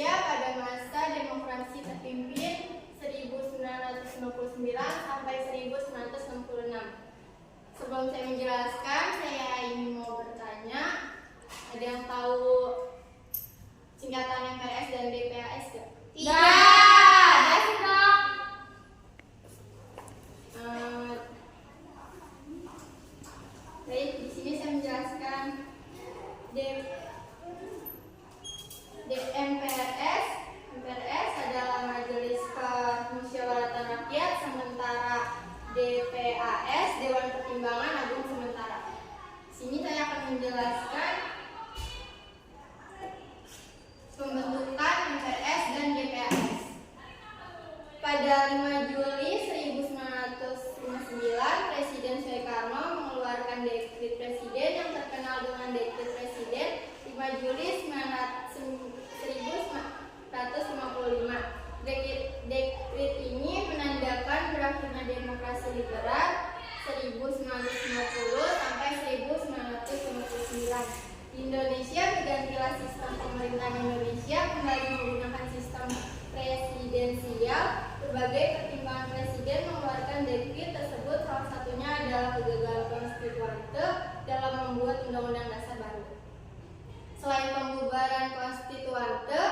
Indonesia pada masa demokrasi terpimpin 1999 sampai 1966. Sebelum saya menjelaskan, saya ingin mau bertanya, ada yang tahu singkatan MPRS dan DPAS gak? Tidak, dong. Baik, di sini saya menjelaskan MPRS adalah Majelis Permusyawaratan Rakyat, sementara DPAS Dewan Pertimbangan Agung Sementara. Di sini saya akan menjelaskan pembentukan MPRS dan DPAS. Pada 5 Juli 1959, Presiden Soekarno mengeluarkan dekret presiden yang terkenal dengan Dekret Presiden 5 Juli 1955. Dekret ini menandakan berakhirnya demokrasi liberal 1950 sampai 1959. Di Indonesia bergantilah sistem pemerintahan Indonesia kembali menggunakan sistem presidensial. Berbagai pertimbangan presiden mengeluarkan dekret tersebut, salah satunya adalah kegagalan konstituante dalam membuat undang-undang dasar baru. Selain pembubaran konstituante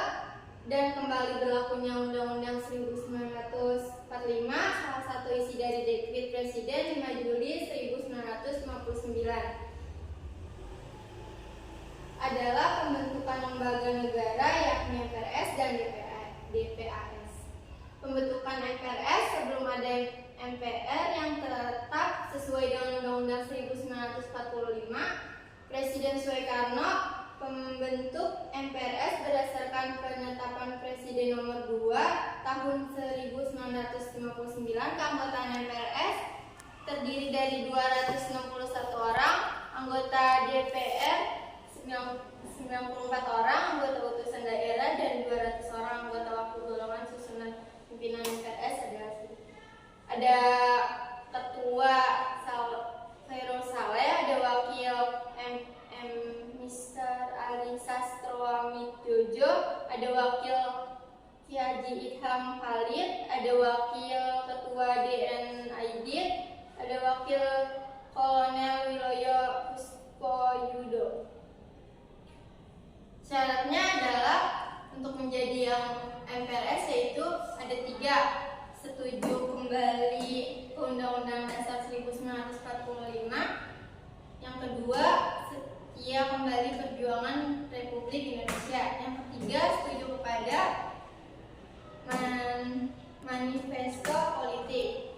dan kembali berlakunya Undang-Undang 1945, salah satu isi dari Dekret Presiden 5 Juli 1959 adalah pembentukan lembaga negara, yakni MPRS dan DPAS. Pembentukan MPRS sebelum ada MPR yang tetap sesuai dengan Undang-Undang 1945, Presiden Soekarno membentuk MPRS berdasarkan penetapan Presiden nomor 2 tahun 1959. Keanggotaan MPRS terdiri dari 261 orang, anggota DPR 94 orang, anggota utusan daerah, dan 200 orang anggota wakil golongan. Susunan pimpinan MPRS ada ketua Khairul Saleh, ada wakil Mr. Ali Sastroamidjojo, ada wakil Ki Haji Idham Khalid, ada wakil ketua DN Aidit, ada wakil Kolonel Wiloyo Puspoyudo. Syaratnya adalah untuk menjadi yang MPRS yaitu ada 3: setuju kembali ke Undang-Undang Dasar 1945, yang kedua setia kembali perjuangan Republik Indonesia, yang ketiga setuju kepada manifesto politik.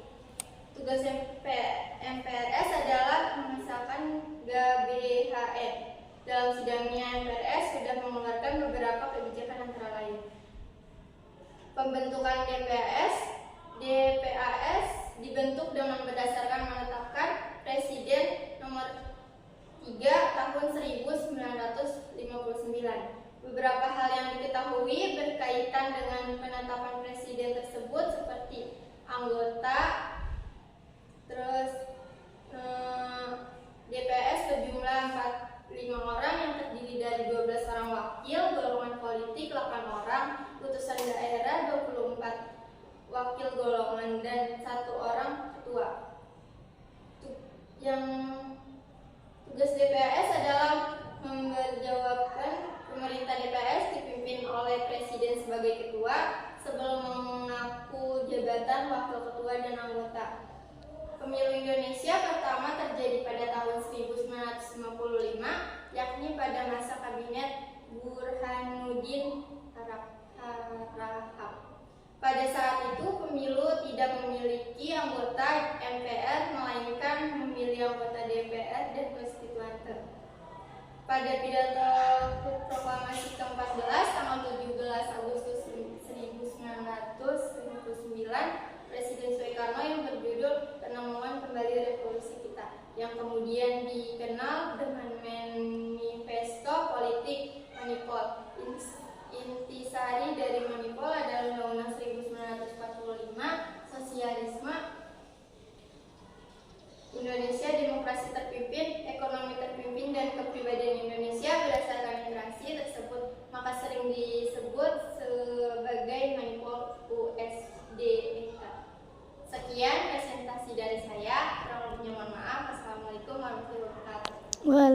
Tugas MPRS adalah mengesahkan GBHN. Dalam sidangnya, MPRS sudah mengeluarkan beberapa kebijakan antara lain pembentukan DPAS dibentuk dengan berdasarkan menetapkan Presiden nomor 3 tahun 1959. Beberapa hal yang diketahui berkaitan dengan penetapan presiden tersebut seperti anggota, DPS berjumlah 45 orang yang terdiri dari 12 orang wakil golongan politik, 8 orang utusan daerah, 24 wakil golongan, dan 1 orang ketua. Yang tugas DPAS adalah memperjawabkan pemerintah. DPAS dipimpin oleh presiden sebagai ketua sebelum mengaku jabatan wakil ketua dan anggota. Pemilu Indonesia pertama terjadi pada tahun 1955, yakni pada masa kabinet Burhanuddin Harahap. Pada saat itu pemilu tidak memiliki anggota MPR, melainkan memilih anggota DPR dan konstituante. Pada pidato proklamasi ke-14 tanggal 17 Agustus 1959, Presiden Soekarno yang berjudul Penemuan Kembali Revolusi Kita, yang kemudian dikenal dengan Manifesto Politik Manipol. Intisari dari Manipol adalah Undang-Undang 1945, Sosialisme, Indonesia Demokrasi Terpimpin, Ekonomi Terpimpin, dan Kepribadian Indonesia berdasarkan literasi tersebut, maka sering disebut Boleh.